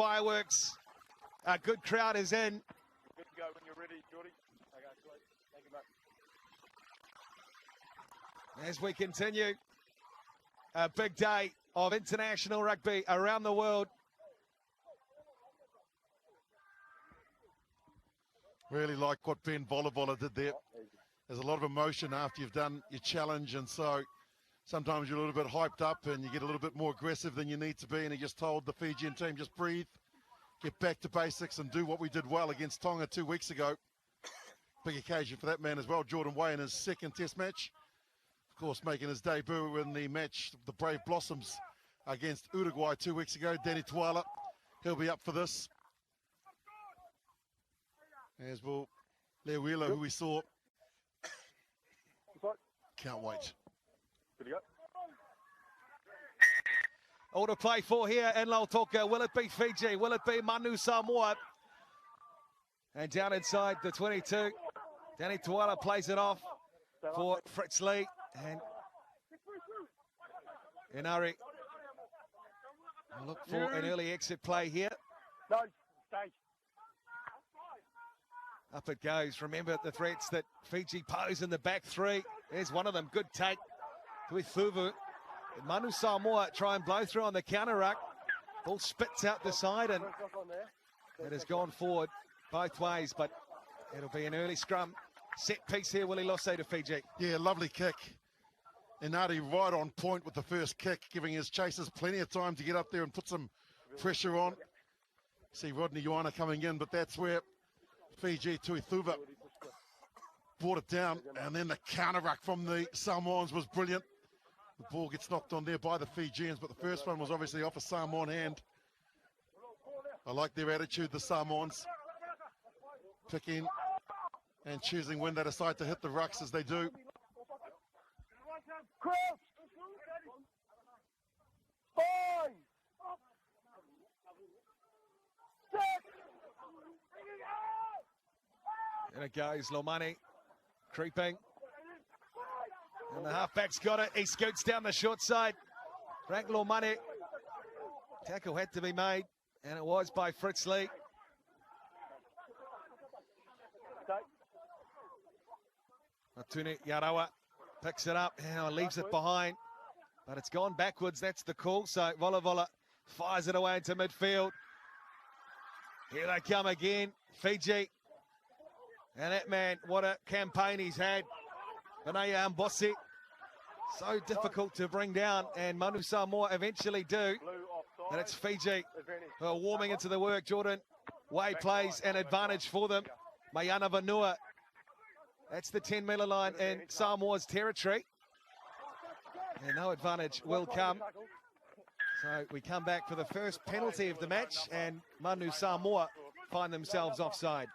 fireworks. A good crowd is in. Good to go when you're ready, Geordie. Okay, great. Thank you, mate. As we continue, a big day of international rugby around the world. Really like what Ben Volleyball did there. There's a lot of emotion after you've done your challenge, and so sometimes you're a little bit hyped up and you get a little bit more aggressive than you need to be, and he just told the Fijian team, just breathe, get back to basics and do what we did well against Tonga 2 weeks ago. Big occasion for that man as well, Jordan Way, in his second test match. Of course, making his debut in the match, the Brave Blossoms against Uruguay 2 weeks ago. Danny Tuala, he'll be up for this. As will Lewilo, who we saw. Can't wait. Good to go. All to play for here in Lautoka. Will it be Fiji? Will it be Manu Samoa? And down inside the 22, Danny Tuala plays it off for Fritz Lee. And Inari will look for an early exit play here. No, stay. Up it goes. Remember the threats that Fiji pose in the back three. There's one of them. Good take with Thuvu. Manu Samoa try and blow through on the counter ruck. Ball spits out the side, and it has gone forward both ways, but it'll be an early scrum. Set piece here, Willie Losse to Fiji. Yeah, lovely kick. Inari right on point with the first kick, giving his chasers plenty of time to get up there and put some pressure on. See Rodney Ioana coming in, but that's where Fiji Tuithuva brought it down, and then the counter ruck from the Samoans was brilliant. The ball gets knocked on there by the Fijians, but the first one was obviously off a Samoan hand. I like their attitude, the Samoans, picking and choosing when they decide to hit the rucks as they do. And it goes, Lomani creeping. And the halfback's got it. He scoots down the short side. Frank Lomani. Tackle had to be made, and it was by Fritz Lee. Atune Yarawa picks it up and leaves it behind, but it's gone backwards. That's the call. So Vola fires it away into midfield. Here they come again, Fiji. And that man, what a campaign he's had. Benaya Mbossi, so difficult to bring down, and Manu Samoa eventually do. And it's Fiji who are warming into the work. Jordan Way plays an advantage for them. Mayana Vanua, that's the 10-metre line in Samoa's territory. And no advantage will come. So we come back for the first penalty of the match, and Manu Samoa find themselves offside.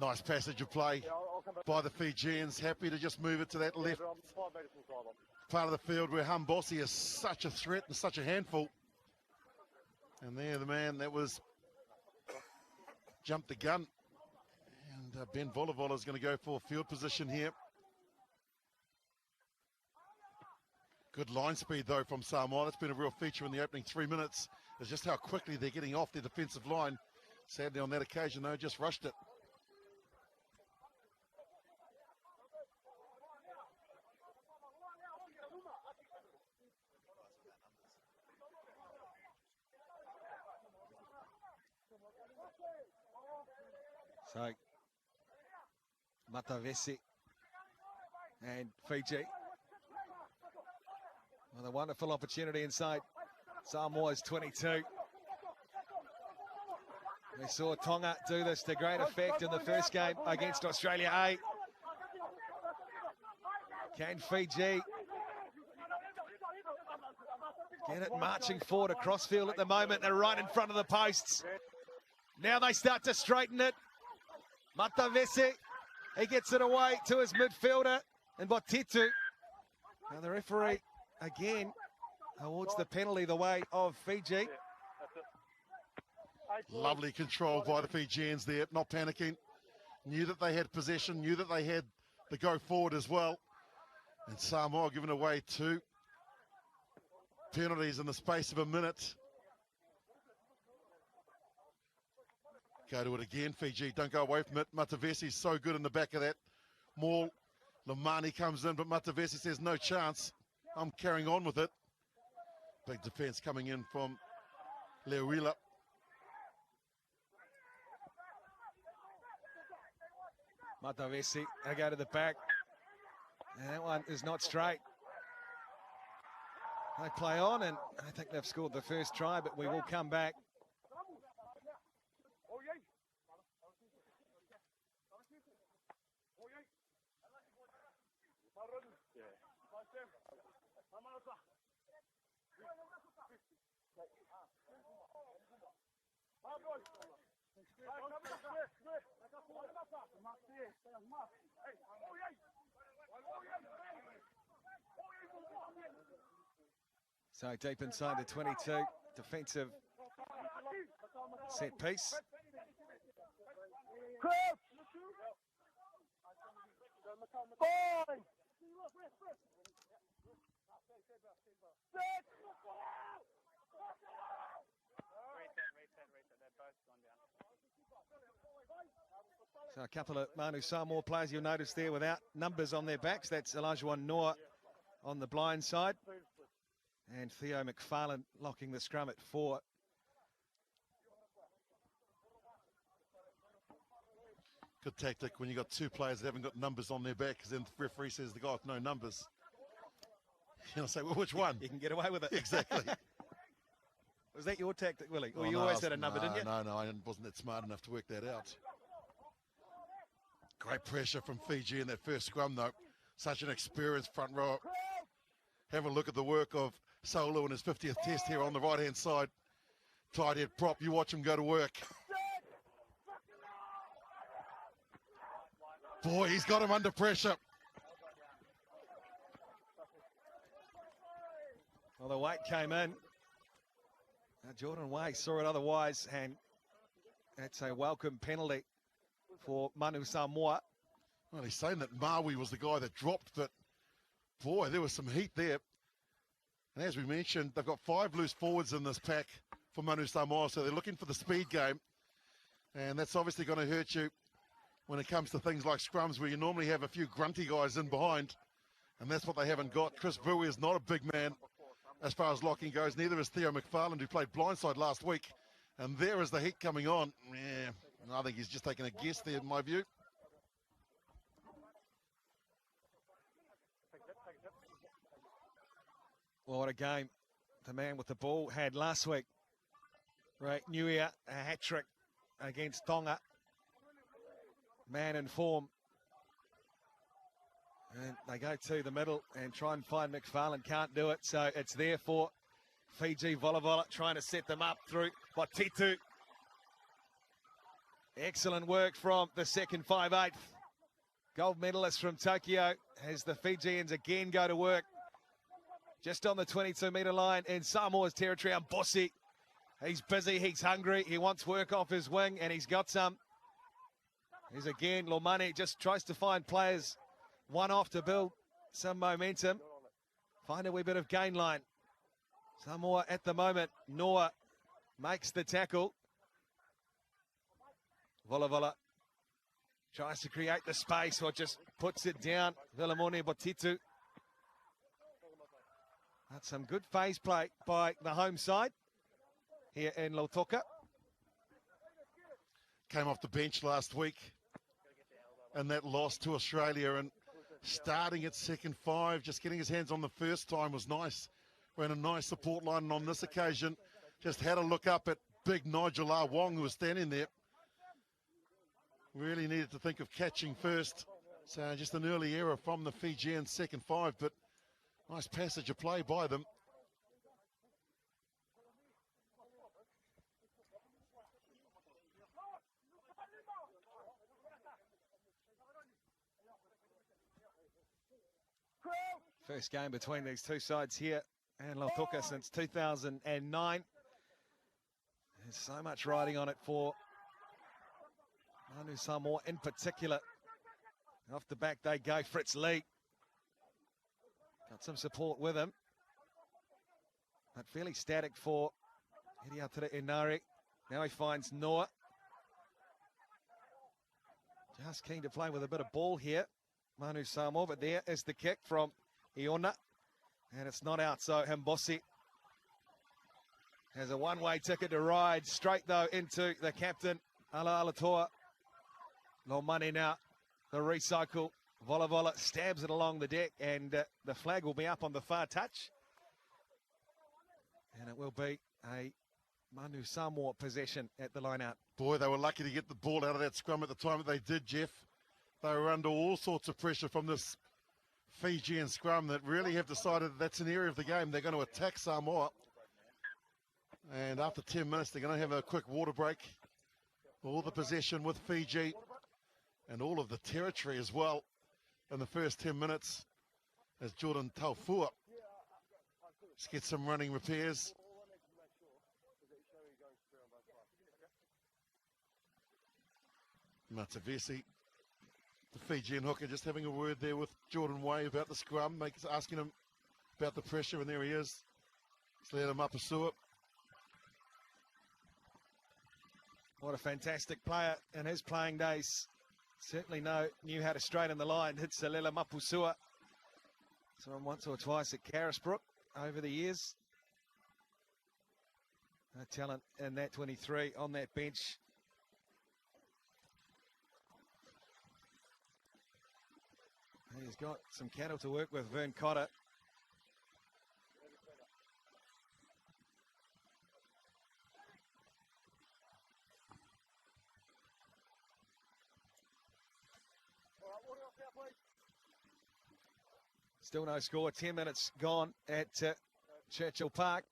Nice passage of play by the Fijians. Happy to just move it to that left part of the field where Mbossi is such a threat and such a handful. And there the man that was jumped the gun. And Ben Volleyball is going to go for field position here. Good line speed though from Samoa. That's been a real feature in the opening 3 minutes. It's just how quickly they're getting off their defensive line. Sadly on that occasion though, just rushed it. So, Matavesi and Fiji with a wonderful opportunity inside Samoa's 22. We saw Tonga do this to great effect in the first game against Australia A. Can Fiji get it marching forward across field at the moment? They're right in front of the posts. Now they start to straighten it. Matavesi, he gets it away to his midfielder, and Botitu. Now the referee again awards the penalty the way of Fiji. Lovely control by the Fijians there, not panicking. Knew that they had possession, knew that they had the go forward as well. And Samoa given away to penalties in the space of a minute. Go to it again, Fiji. Don't go away from it. Matavesi's so good in the back of that maul. Lamani comes in, but Matavesi says no chance. I'm carrying on with it. Big defence coming in from Leuila. Matavesi, they go to the back. And that one is not straight. They play on, and I think they've scored the first try, but we will come back. So deep inside the 22, defensive set piece. So a couple of Manu Samoa players you'll notice there without numbers on their backs. That's Elijah Noah on the blind side. And Theo McFarlane locking the scrum at 4. Good tactic when you got two players that haven't got numbers on their back, because then the referee says the guy with no numbers. You know, say, well, which one? You can get away with it. Exactly. Was that your tactic, Willie? Or Oh, you no, always had a number, didn't you? No, I wasn't that smart enough to work that out. Great pressure from Fiji in that first scrum, though. Such an experienced front row. Have a look at the work of Solo in his 50th test here on the right-hand side. Tight head prop, you watch him go to work. Boy, he's got him under pressure. Well, the weight came in. Jordan Way saw it otherwise, and that's a welcome penalty for Manu Samoa. Well, he's saying that Maui was the guy that dropped, but boy, there was some heat there. And as we mentioned, they've got 5 loose forwards in this pack for Manu Samoa, so they're looking for the speed game. And that's obviously going to hurt you when it comes to things like scrums, where you normally have a few grunty guys in behind. And that's what they haven't got. Chris Vui is not a big man as far as locking goes. Neither is Theo McFarlane, who played blindside last week. And there is the heat coming on. Yeah, I think he's just taking a guess there, in my view. Well, what a game the man with the ball had last week. Right, Nuia, a hat-trick against Tonga. Man in form. And they go to the middle and try and find McFarlane. Can't do it, so it's there for Fiji. Volavola trying to set them up through Botitu. Excellent work from the second 5/8. Gold medalist from Tokyo as the Fijians again go to work. Just on the 22-metre line in Samoa's territory. Bossy, he's busy, he's hungry, he wants work off his wing, and he's got some. Here's again, Lomani just tries to find players one off to build some momentum. Find a wee bit of gain line. Samoa at the moment. Noah makes the tackle. Volavola tries to create the space or just puts it down. Vilamone Botitu. That's some good phase play by the home side here in Lautoka. Came off the bench last week and that loss to Australia, and starting at second 5, just getting his hands on the first time was nice. Ran a nice support line, and on this occasion just had a look up at big Nigel R. Wong, who was standing there. Really needed to think of catching first. So just an early error from the Fijian second 5, but nice passage of play by them. First game between these two sides here and Lautoka since 2009. There's so much riding on it for Manu Samoa in particular. Off the back they go. Fritz Lee got some support with him. but fairly static for Hiriatara Inari. Now he finds Noah. Just keen to play with a bit of ball here. Manu Samoa, but there is the kick from Iona. And it's not out, so Himbosi has a one-way ticket to ride. Straight, though, into the captain, Ala Alatoa. No money now. The recycle. Vola Vola stabs it along the deck, and the flag will be up on the far touch. And it will be a Manu Samoa possession at the line out. Boy, they were lucky to get the ball out of that scrum at the time that they did, Jeff. They were under all sorts of pressure from this Fijian scrum that really have decided that that's an area of the game they're going to attack Samoa. And after 10 minutes, they're going to have a quick water break. All the possession with Fiji and all of the territory as well in the first 10 minutes as Jordan Taufua gets some running repairs. Matavesi, the Fijian hooker, just having a word there with Jordan Way about the scrum, asking him about the pressure, and there he is. He's let him up a sewer. What a fantastic player in his playing days. Certainly knew how to straighten the line. Hit Salela Mapusua. So once or twice at Carisbrook over the years. No talent in that 23 on that bench. He's got some cattle to work with, Vern Cotter. Still no score, 10 minutes gone at Churchill Park.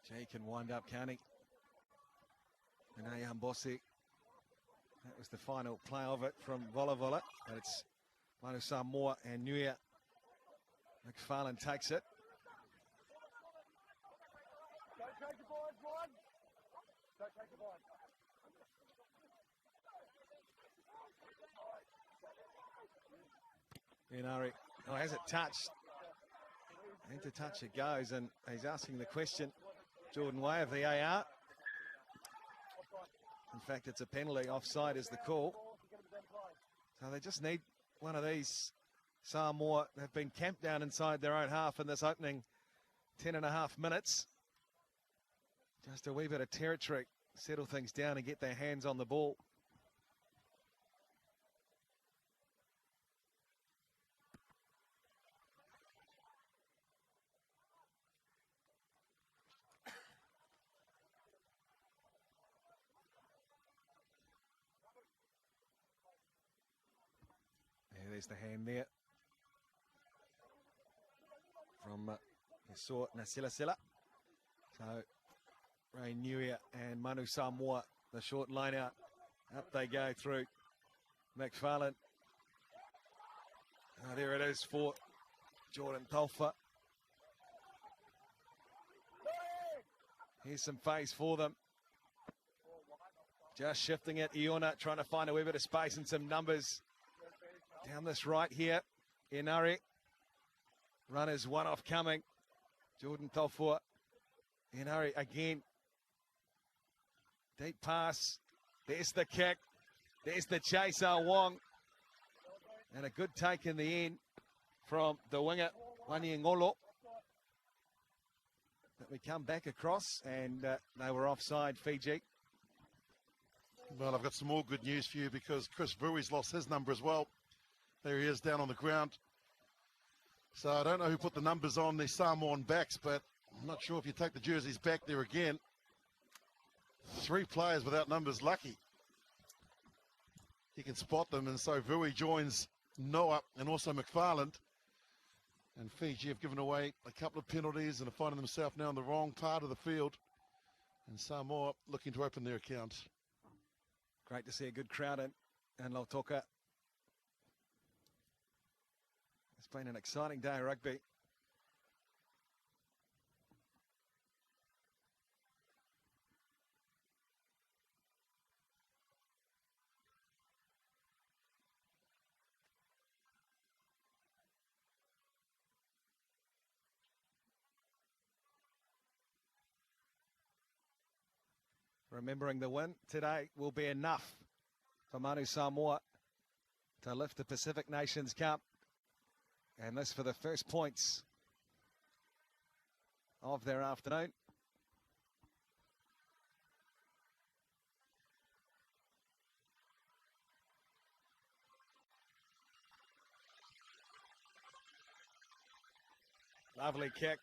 Jay can wind up, can't he? And Ayambossi. That was the final play of it from Vola Vola. But it's Manu Samoa and Nuia. McFarlane takes it. Inari, oh, has it touched? Into touch it goes, and he's asking the question, Jordan Way of the AR. In fact, it's a penalty. Offside is the call. So they just need one of these. Samoa have been camped down inside their own half in this opening 10.5 minutes. Just a wee bit of territory, settle things down and get their hands on the ball. There's the hand there from Yasor Nasilasila. So Ray Nuia and Manu Samoa, the short line out. Up they go through McFarlane. There it is for Jordan Tolfa. Here's some phase for them. Just shifting it. Iona trying to find a wee bit of space and some numbers. Down this right here, Inari. Runners one off coming. Jordan Tolfua. Inari again. Deep pass. There's the kick. There's the chaser, Wong. And a good take in the end from the winger, Waniengolo. But we come back across and they were offside, Fiji. Well, I've got some more good news for you because Chris Vui's lost his number as well. There he is down on the ground. So I don't know who put the numbers on the Samoan backs, but I'm not sure if you take the jerseys back there again. 3 players without numbers, lucky. He can spot them, and so Vui joins Noah and also McFarland. And Fiji have given away a couple of penalties and are finding themselves now in the wrong part of the field. And Samoa looking to open their account. Great to see a good crowd in Lautoka. It's been an exciting day of rugby. remembering the win today will be enough for Manu Samoa to lift the Pacific Nations Cup. And this for the first points of their afternoon. Lovely kick,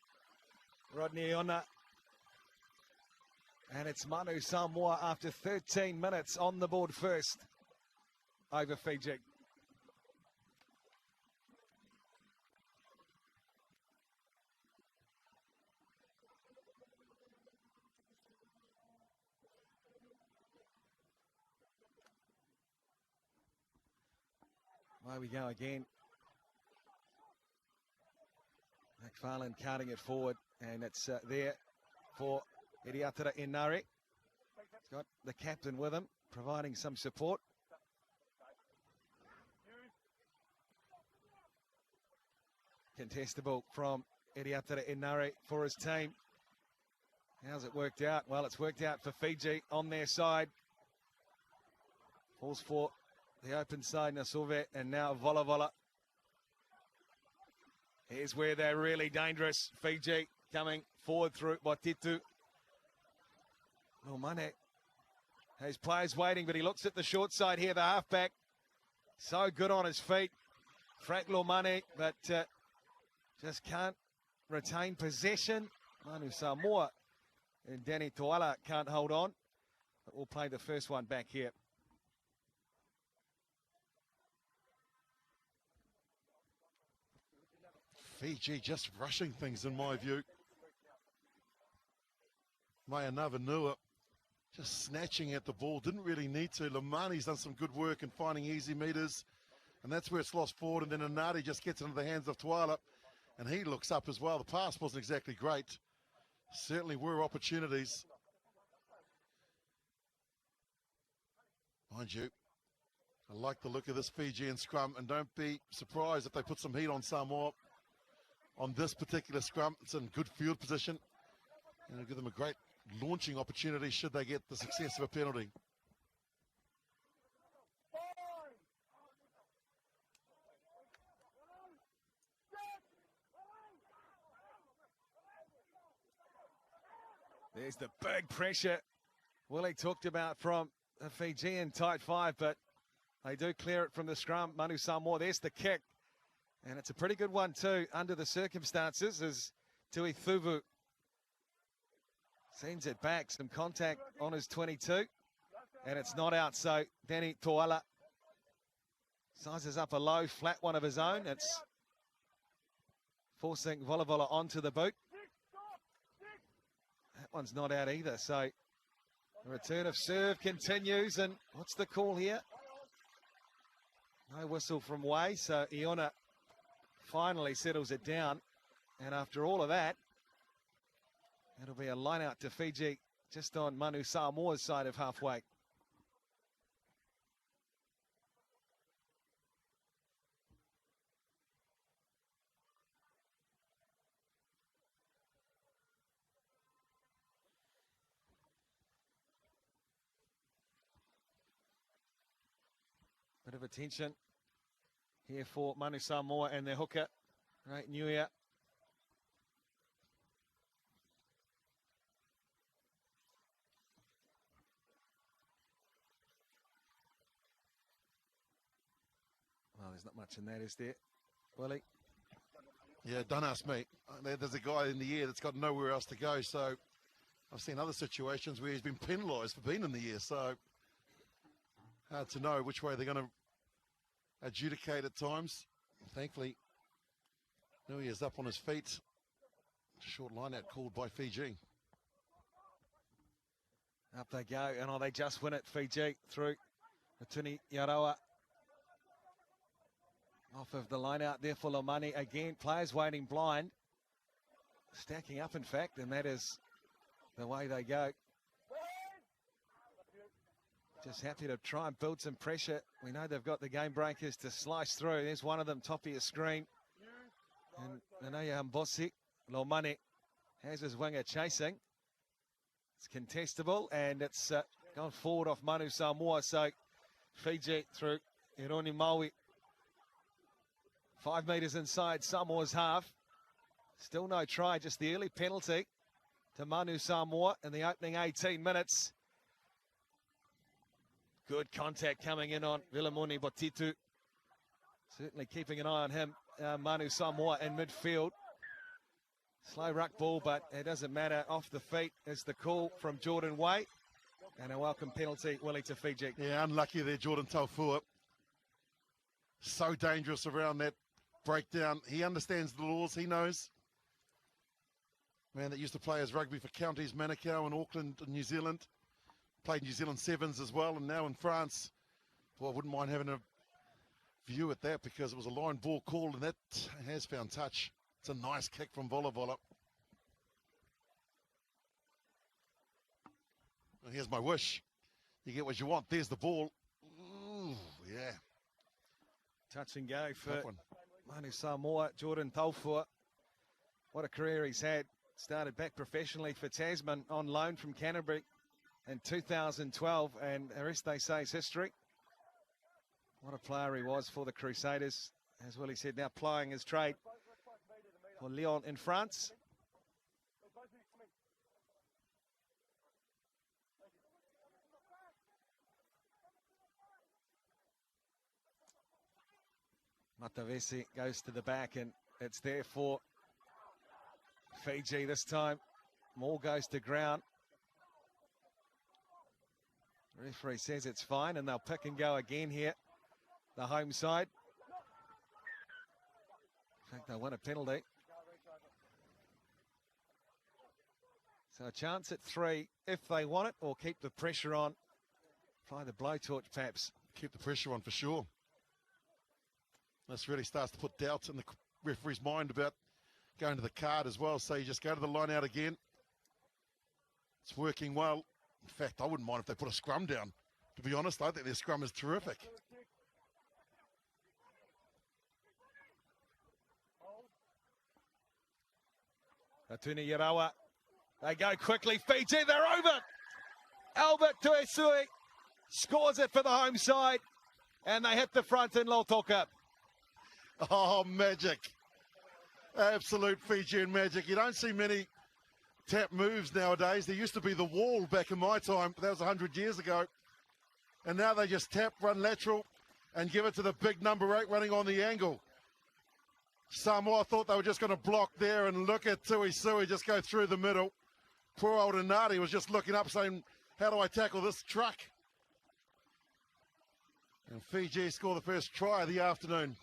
Rodney Iona. And it's Manu Samoa after 13 minutes on the board first over Fiji. Away we go again. McFarlane carting it forward, and it's there for Iriatara Inari. He's got the captain with him, providing some support. Contestable from Iriatara Inari for his team. How's it worked out? Well, it's worked out for Fiji on their side. Falls for the open side, Nasove, and now Vola Vola. Here's where they're really dangerous. Fiji coming forward through Botitu. Lomane has players waiting, but he looks at the short side here, the halfback. So good on his feet. Frank Lomane, but just can't retain possession. Manu Samoa and Danny Toala can't hold on. But we'll play the first one back here. Fiji just rushing things in my view. Mayanava just snatching at the ball, didn't really need to. Lamani's done some good work in finding easy meters, and that's where it's lost forward, and then Anadi just gets into the hands of Toala, and he looks up as well. The pass wasn't exactly great. Certainly were opportunities. Mind you, I like the look of this Fijian scrum, and don't be surprised if they put some heat on Samoa on this particular scrum. It's in good field position, and it'll give them a great launching opportunity should they get the success of a penalty. There's the big pressure Willie talked about from the Fijian tight five, but they do clear it from the scrum. Manu Samoa, there's the kick. And it's a pretty good one too, under the circumstances, as Tui Thuvu sends it back. Some contact on his 22, and it's not out. So Danny Toala sizes up a low, flat one of his own. It's forcing Vola Vola onto the boot. That one's not out either. So the return of serve continues, and what's the call here? No whistle from Way, so Iona finally settles it down, and after all of that, it'll be a line out to Fiji just on Manu Samoa's side of halfway. Bit of attention here for Manu Samoa and their hooker, right, Nuia. Well, there's not much in that, is there, Willie? Yeah, don't ask me. There's a guy in the air that's got nowhere else to go, so I've seen other situations where he's been penalised for being in the air, so hard to know which way they're going to adjudicate at times. Thankfully, Nui is up on his feet. Short line out called by Fiji. Up they go, and they just win it, Fiji, through Atuni Yarawa. Off of the line out there for Lomani. Again, players waiting blind. Stacking up, in fact, and that is the way they go. Just happy to try and build some pressure. We know they've got the game breakers to slice through. There's one of them, top of your screen. And Nanaya Mbosi, Lomani has his winger chasing. It's contestable, and it's gone forward off Manu Samoa. So Fiji through Ironi Maui. 5 metres inside Samoa's half. Still no try, just the early penalty to Manu Samoa in the opening 18 minutes. Good contact coming in on Vilamuni Botitu. Certainly keeping an eye on him. Manu Samoa in midfield. Slow ruck ball, but it doesn't matter. Off the feet is the call from Jordan Way. And a welcome penalty, Willie, to Fiji. Yeah, unlucky there, Jordan Taufua. So dangerous around that breakdown. He understands the laws, he knows. Man that used to play as rugby for counties, Manukau and Auckland and New Zealand. Played New Zealand Sevens as well, and now in France. Well, I wouldn't mind having a view at that because it was a line ball call, and that has found touch. It's a nice kick from Vola. Well, here's my wish. You get what you want. There's the ball. Ooh, yeah. Touch and go for Manu Samoa, Jordan Taufua. What a career he's had. Started back professionally for Tasman on loan from Canterbury in 2012, and the rest, they say, is history. What a player he was for the Crusaders. As Willie said, now plying his trade for Lyon in France. Matavesi goes to the back, and it's there for Fiji this time. More goes to ground. Referee says it's fine, and they'll pick and go again here. The home side. In fact, they'll win a penalty. So a chance at 3 if they want it, or keep the pressure on. Apply the blowtorch, perhaps. Keep the pressure on for sure. This really starts to put doubts in the referee's mind about going to the card as well. So you just go to the line out again. It's working well. In fact, I wouldn't mind if they put a scrum down. To be honest, I think their scrum is terrific. Atuni Yarawa. They go quickly. Fiji, they're over. Albert Tuesui scores it for the home side. And they hit the front in Lautoka. Oh, magic. Absolute Fijian magic. You don't see many tap moves nowadays. There used to be the wall back in my time, but that was 100 years ago. And now they just tap, run lateral, and give it to the big number 8 running on the angle. Samoa thought they were just going to block there, and look at Tuisui just go through the middle. Poor old Inati was just looking up saying, how do I tackle this truck? And Fiji score the first try of the afternoon.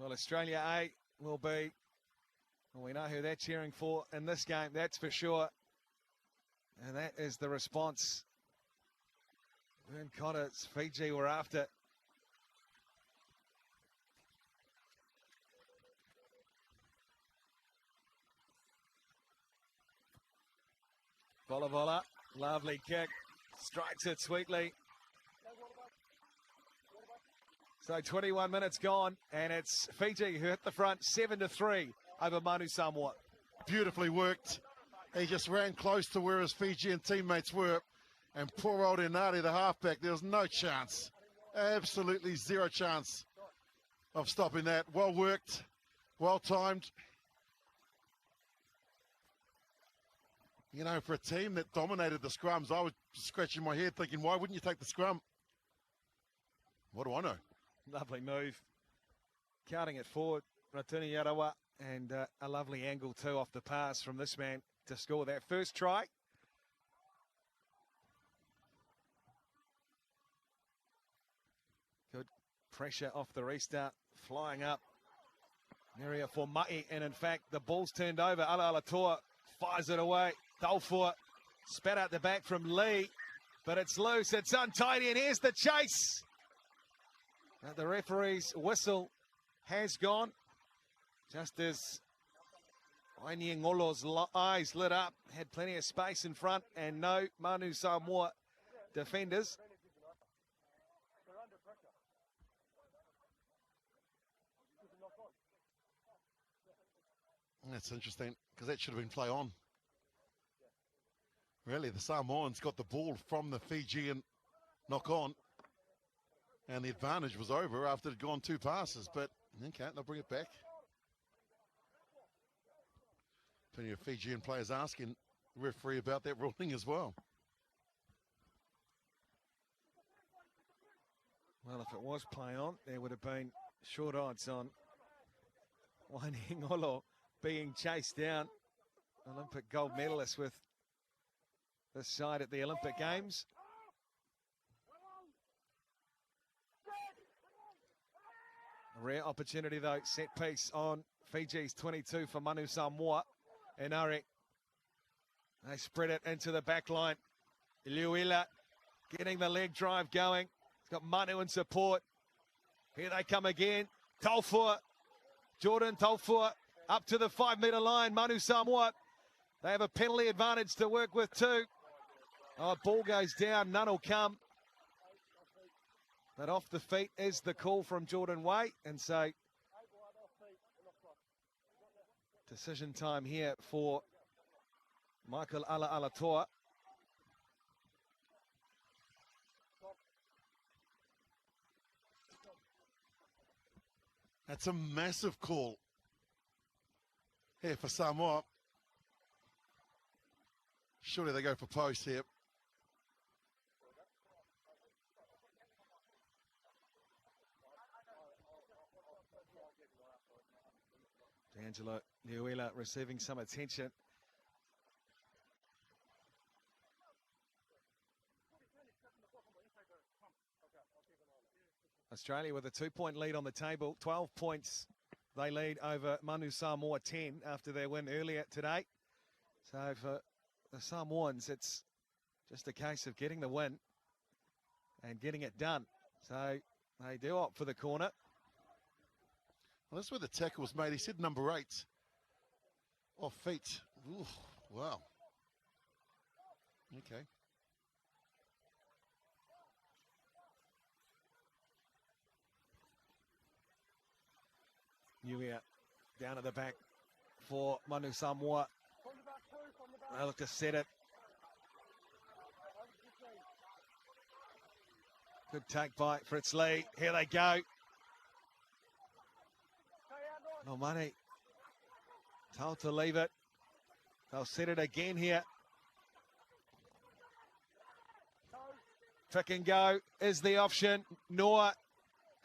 Well, Australia A will be, well, we know who they're cheering for in this game, that's for sure. And that is the response Vern Connor's Fiji were after. Vola, lovely kick, strikes it sweetly. So 21 minutes gone, and it's Fiji who hit the front 7-3 over Manu Samoa. Beautifully worked. He just ran close to where his Fijian teammates were. And poor old Inari, the halfback, there was no chance. Absolutely zero chance of stopping that. Well worked, well timed. You know, for a team that dominated the scrums, I was scratching my head thinking, why wouldn't you take the scrum? What do I know? Lovely move. Counting it forward, Ratuni Yarawa, and a lovely angle too off the pass from this man to score that first try. Good pressure off the restart, flying up. Area for Ma'i, and in fact, the ball's turned over. Ala Alatoa fires it away. Taufua spat out the back from Lee, but it's loose, it's untidy, and here's the chase. The referee's whistle has gone, just as Wainiengolo's eyes lit up, had plenty of space in front, and no Manu Samoa defenders. That's interesting, because that should have been play on. Really, the Samoans got the ball from the Fijian knock on, and the advantage was over after it had gone 2 passes, but okay, they'll bring it back. Plenty of Fijian players asking the referee about that ruling as well. Well, if it was play on, there would have been short odds on Wainiengolo being chased down. Olympic gold medalist with this side at the Olympic Games. A rare opportunity though, set piece on Fiji's 22 for Manu Samoa. And Ari, they spread it into the back line. Liuila getting the leg drive going. He's got Manu in support. Here they come again. Taufua, Jordan Taufua up to the 5-metre line. Manu Samoa, they have a penalty advantage to work with too. Oh, ball goes down, none will come. But off the feet is the call from Jordan Way, and so decision time here for Michael Alatoa. That's a massive call here for Samoa. Surely they go for post here. D'Angelo Liuila receiving some attention. Australia with a 2-point lead on the table, 12 points they lead over Manu Samoa 10 after their win earlier today. So for the Samoans, it's just a case of getting the win and getting it done. So they do opt for the corner. Well, that's where the tackle was made. He said number 8. Off feet. Ooh, wow. Okay. Niuia down at the back for Manu Samoa. They look to set it. Good take by Fritz Lee. Here they go. No money. Told to leave it. They'll set it again here. Pick and go is the option. Noah,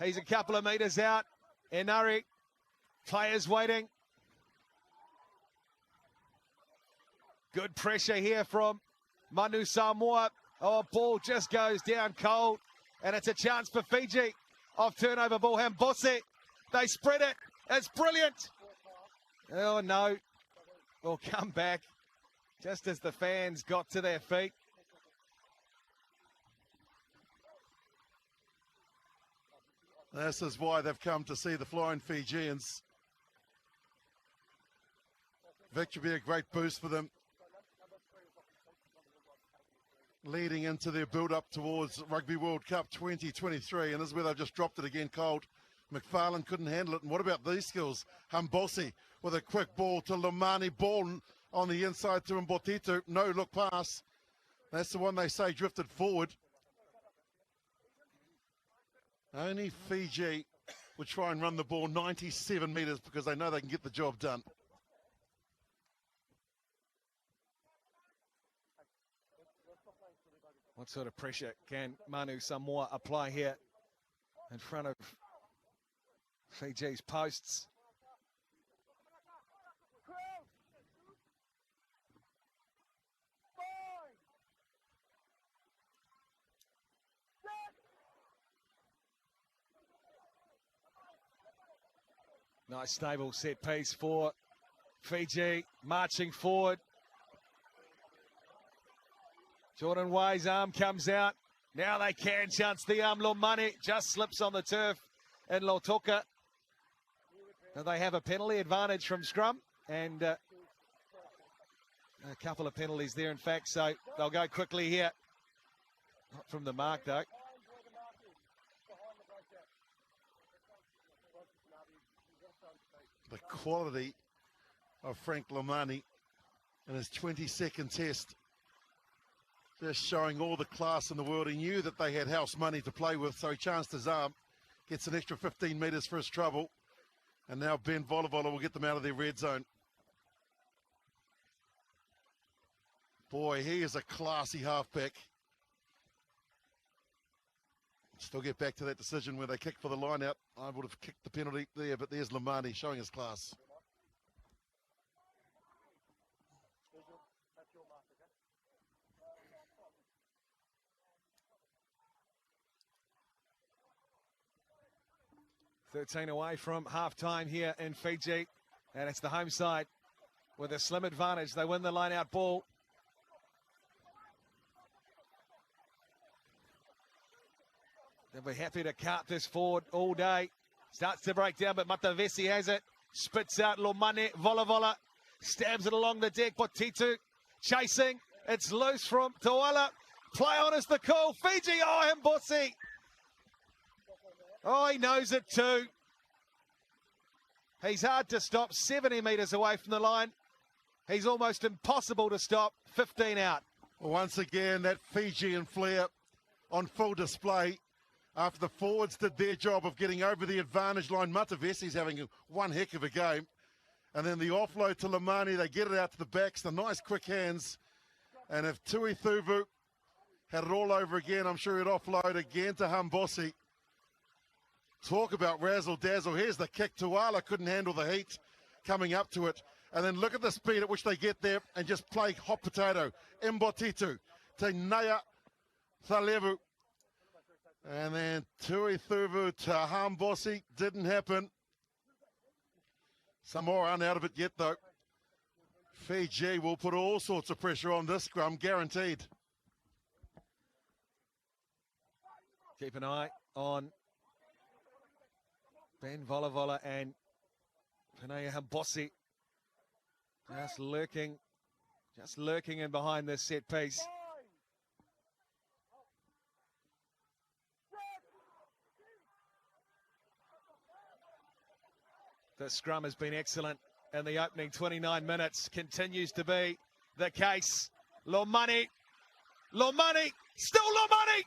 he's a couple of metres out. Enari, players waiting. Good pressure here from Manu Samoa. Oh, ball just goes down cold. And it's a chance for Fiji. Off turnover ball, Hambose. They spread it. It's brilliant. Oh, no. We'll come back just as the fans got to their feet. This is why they've come to see the Flying Fijians. Victory will be a great boost for them, leading into their build-up towards Rugby World Cup 2023. And this is where they've just dropped it again cold. McFarlane couldn't handle it. And what about these skills? Hambose with a quick ball to Lomani. Ball on the inside to Mbotitu. No look pass. That's the one they say drifted forward. Only Fiji would try and run the ball 97 metres because they know they can get the job done. What sort of pressure can Manu Samoa apply here in front of Fiji's posts? Nice stable set piece for Fiji, marching forward. Jordan Way's arm comes out. Now they can chance the arm. Lomani just slips on the turf in Lautoka. Now they have a penalty advantage from scrum, and A couple of penalties there, in fact, so they'll go quickly here. Not from the mark, though. The quality of Frank Lomani in his 22nd test, just showing all the class in the world. He knew that they had house money to play with, so he chanced his arm, gets an extra 15 metres for his trouble, and now Ben Volavola will get them out of their red zone. Boy, he is a classy halfback. Still get back to that decision where they kicked for the line out. I would have kicked the penalty there, but there's Lomani showing his class. "13 away from half-time here in Fiji, and it's the home side with a slim advantage. They win the line-out ball. They'll be happy to cart this forward all day. Starts to break down, but Matavesi has it. Spits out Lomani. Volavola stabs it along the deck. Botitu chasing. It's loose from Toala. Play on is the call. Fiji, oh, Mbosi. Oh, he knows it too. He's hard to stop, 70 metres away from the line. He's almost impossible to stop, 15 out. Once again, that Fijian flair on full display. After the forwards did their job of getting over the advantage line, Matavesi's having one heck of a game. And then the offload to Lomani, they get it out to the backs, the nice quick hands. And if Tui Thuvu had it all over again, I'm sure he'd offload again to Mbosi. Talk about razzle-dazzle. Here's the kick. Tuala couldn't handle the heat coming up to it. And then look at the speed at which they get there and just play hot potato. Mbotitu to Naya Thalevu. And then Tui Thuvu to Mbosi. Didn't happen. Samoa aren't out of it yet, though. Fiji will put all sorts of pressure on this scrum, guaranteed. Keep an eye on Ben Volavola and Panaya Mbosi. Just lurking in behind this set piece. The scrum has been excellent in the opening 29 minutes. Continues to be the case. Lomani. Still Lomani.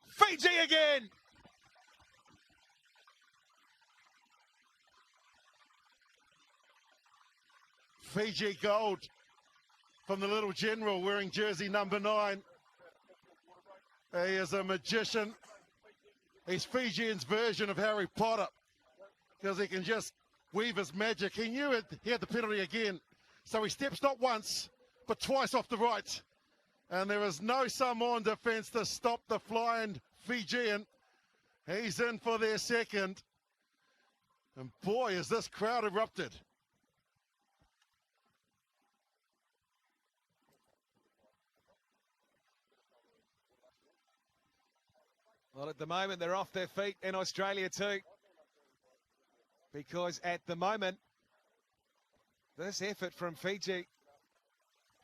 Fiji again. Fiji gold from the little general wearing jersey number 9. He is a magician. He's Fijian's version of Harry Potter because he can just weave his magic. He knew it. He had the penalty again. So he steps not once, but twice off the right. And there is no Samoan defence to stop the flying Fijian. He's in for their second. And boy, is this crowd erupted. Well, at the moment, they're off their feet in Australia too. Because at the moment, this effort from Fiji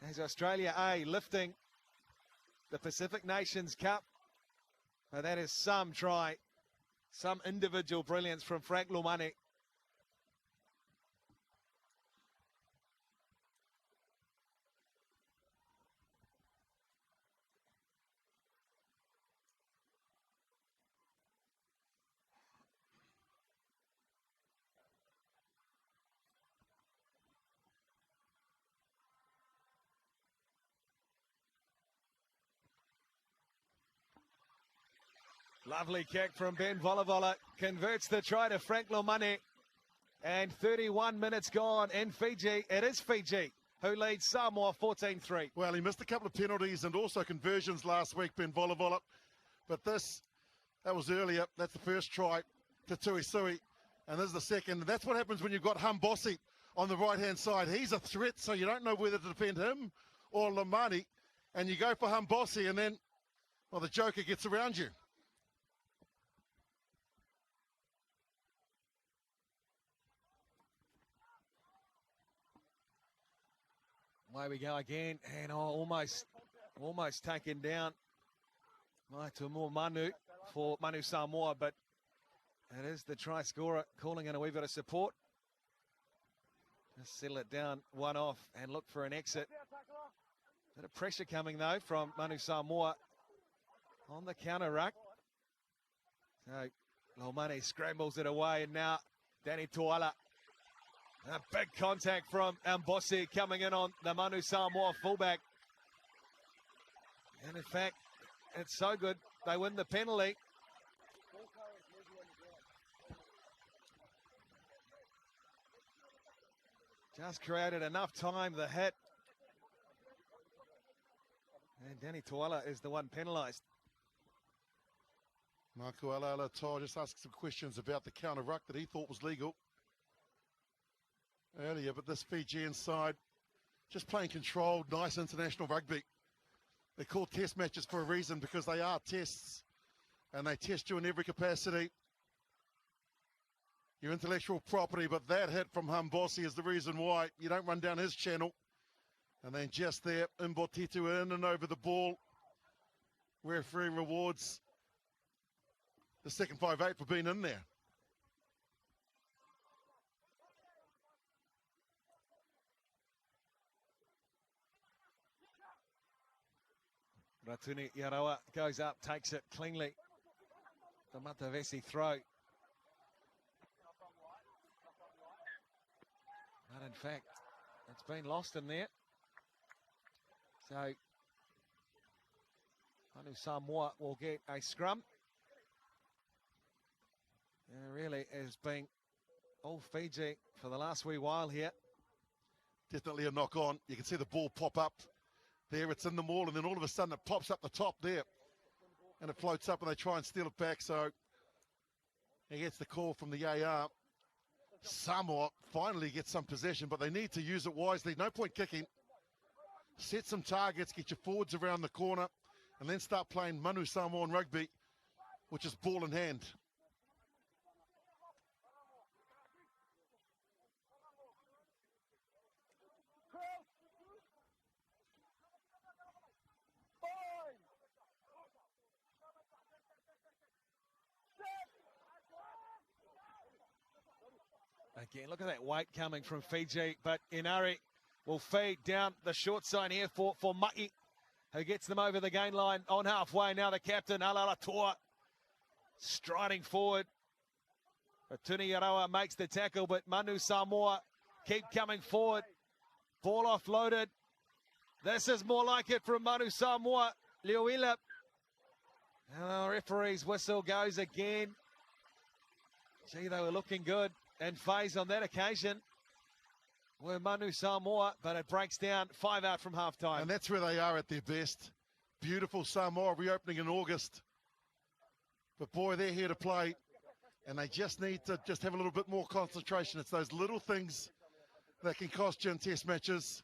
has Australia A lifting the Pacific Nations Cup. Now that is some try, some individual brilliance from Frank Lomani. Lovely kick from Ben Volavola, converts the try to Frank Lomani. And 31 minutes gone in Fiji. It is Fiji who leads Samoa 14-3. Well, he missed a couple of penalties and also conversions last week, Ben Volavola. But that was earlier. That's the first try to Tuisui. And this is the second. And that's what happens when you've got Mbosi on the right-hand side. He's a threat, so you don't know whether to defend him or Lomani. And you go for Mbosi, and then, well, the joker gets around you. Away we go again, and almost taken down. Right to more Manu for Manu Samoa, but it is the try scorer calling in a wee bit of support. Just settle it down, one off, and look for an exit. Bit of pressure coming though from Manu Samoa on the counter ruck. So Lomani scrambles it away, and now Danny Tuala. A big contact from Mbosi coming in on the Manu Samoa fullback. And in fact, it's so good, they win the penalty. Just created enough time, the hit. And Danny Tuala is the one penalised. Marco Alala-Toa just asked some questions about the counter ruck that he thought was legal earlier, but this Fijian side just playing controlled, nice international rugby. They're called test matches for a reason, because they are tests, and they test you in every capacity. Your intellectual property, but that hit from Mbosi is the reason why you don't run down his channel. And then just there, Mbotitu in and over the ball. Referee rewards the second 5'8" for being in there. Ratuni Yarawa goes up, takes it cleanly. The Matavesi throw. But in fact, it's been lost in there. So Manu Samoa will get a scrum. And it really has been all Fiji for the last wee while here. Definitely a knock on. You can see the ball pop up. There, it's in the maul, and then all of a sudden it pops up the top there. And it floats up, and they try and steal it back. So he gets the call from the AR. Samoa finally gets some possession, but they need to use it wisely. No point kicking. Set some targets, get your forwards around the corner, and then start playing Manu Samoan rugby, which is ball in hand. Again, look at that weight coming from Fiji, but Inari will feed down the short side here for Ma'i, who gets them over the gain line on halfway. Now the captain, Alala-Toa, striding forward. Ratuni Yarawa makes the tackle, but Manu Samoa keep coming forward. Ball offloaded. This is more like it from Manu Samoa. Liuila. And the referee's whistle goes again. Gee, they were looking good and phased on that occasion were Manu Samoa, but it breaks down 5 out from halftime. And that's where they are at their best. Beautiful Samoa reopening in August. But boy, they're here to play, and they just need to just have a little bit more concentration. It's those little things that can cost you in test matches.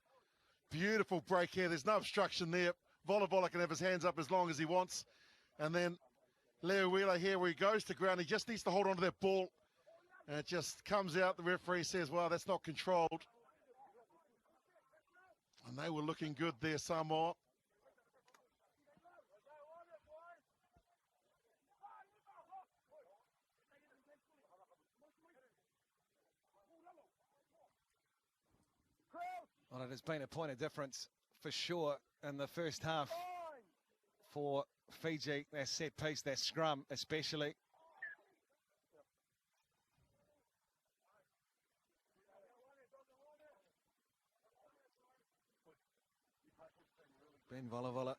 Beautiful break here. There's no obstruction there. Volavola can have his hands up as long as he wants. And then Leo Wheeler here, where he goes to ground, he just needs to hold on to that ball. And it just comes out. The referee says, well, that's not controlled. And they were looking good there, Samoa. Well, it has been a point of difference for sure in the first half for Fiji, their set piece, their scrum especially. Ben Volavola,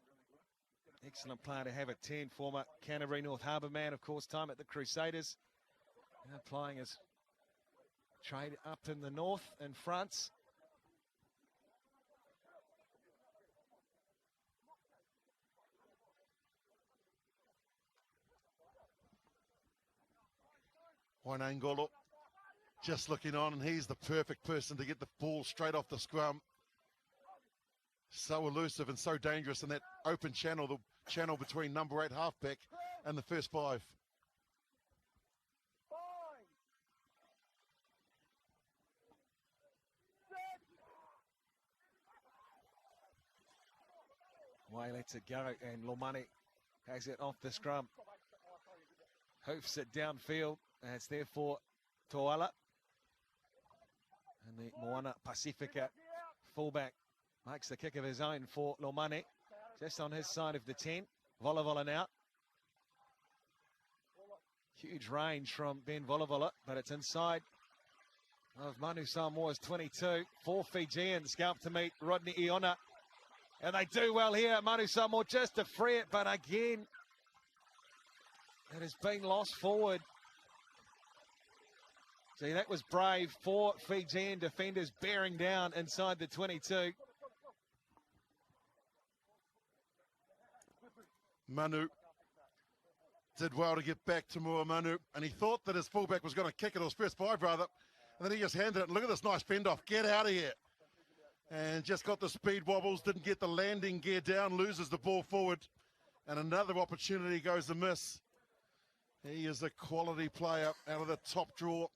excellent player to have at 10, former Canterbury North Harbour man, of course, time at the Crusaders. Now playing his trade up in the north in France. Wainangolo just looking on, and he's the perfect person to get the ball straight off the scrum. So elusive and so dangerous in that open channel, the channel between number 8 halfback and the first 5. Way lets it go, and Lomani has it off the scrum. Hoofs it downfield, and it's there for Toala. And the Moana Pacifica fullback makes the kick of his own for Lomani, just on his side of the 10. Volavola now. Huge range from Ben Volavola, but it's inside of Manu Samoa's 22. 4 Fijians go up to meet Rodney Iona. And they do well here. Manu Samoa just to free it, but again, it has been lost forward. See, that was brave. 4 Fijian defenders bearing down inside the 22. Manu did well to get back to Manu, and he thought that his fullback was going to kick it, or his first 5 rather, and then he just handed it, and look at this nice fend off, get out of here. And just got the speed wobbles, didn't get the landing gear down, loses the ball forward, and another opportunity goes amiss. He is a quality player out of the top draw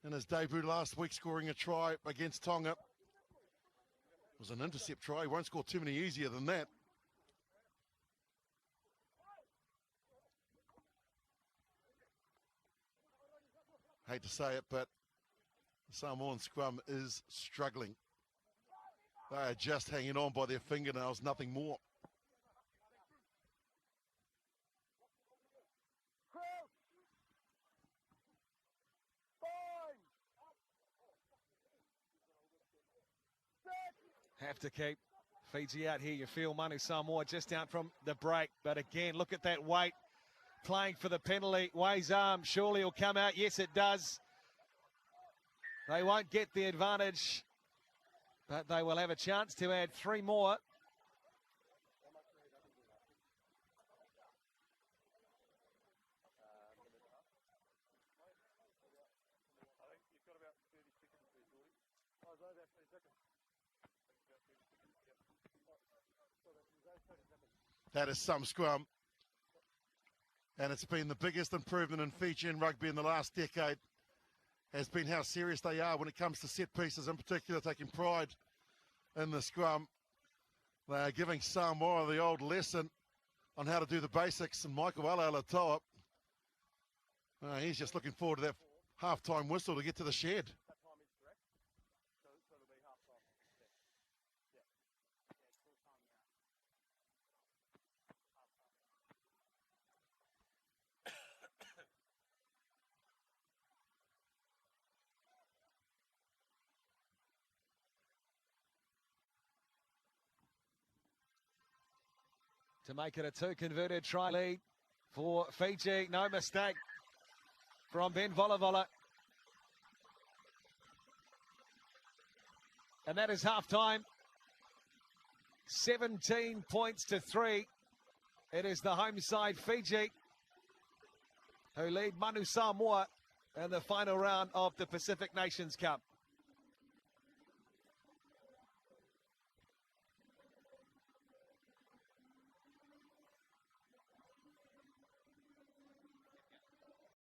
in his debut last week, scoring a try against Tonga. It was an intercept try, he won't score too many easier than that. Hate to say it, but the Samoan scrum is struggling. They are just hanging on by their fingernails, nothing more. Have to keep Fiji out here. You feel Manu Samoa just out from the break, but again, look at that weight. Playing for the penalty. Way's arm surely will come out. Yes, it does. They won't get the advantage, but they will have a chance to add 3 more. That is some scrum. And it's been the biggest improvement in Fijian rugby in the last decade, has been how serious they are when it comes to set pieces, in particular taking pride in the scrum. They are giving Samoa the old lesson on how to do the basics, and Michael Alatoa, he's just looking forward to that half-time whistle to get to the shed. To make it a 2 converted try lead for Fiji. No mistake from Ben Volavola. And that is half-time. 17 points to 3. It is the home side Fiji who lead Manu Samoa in the final round of the Pacific Nations Cup.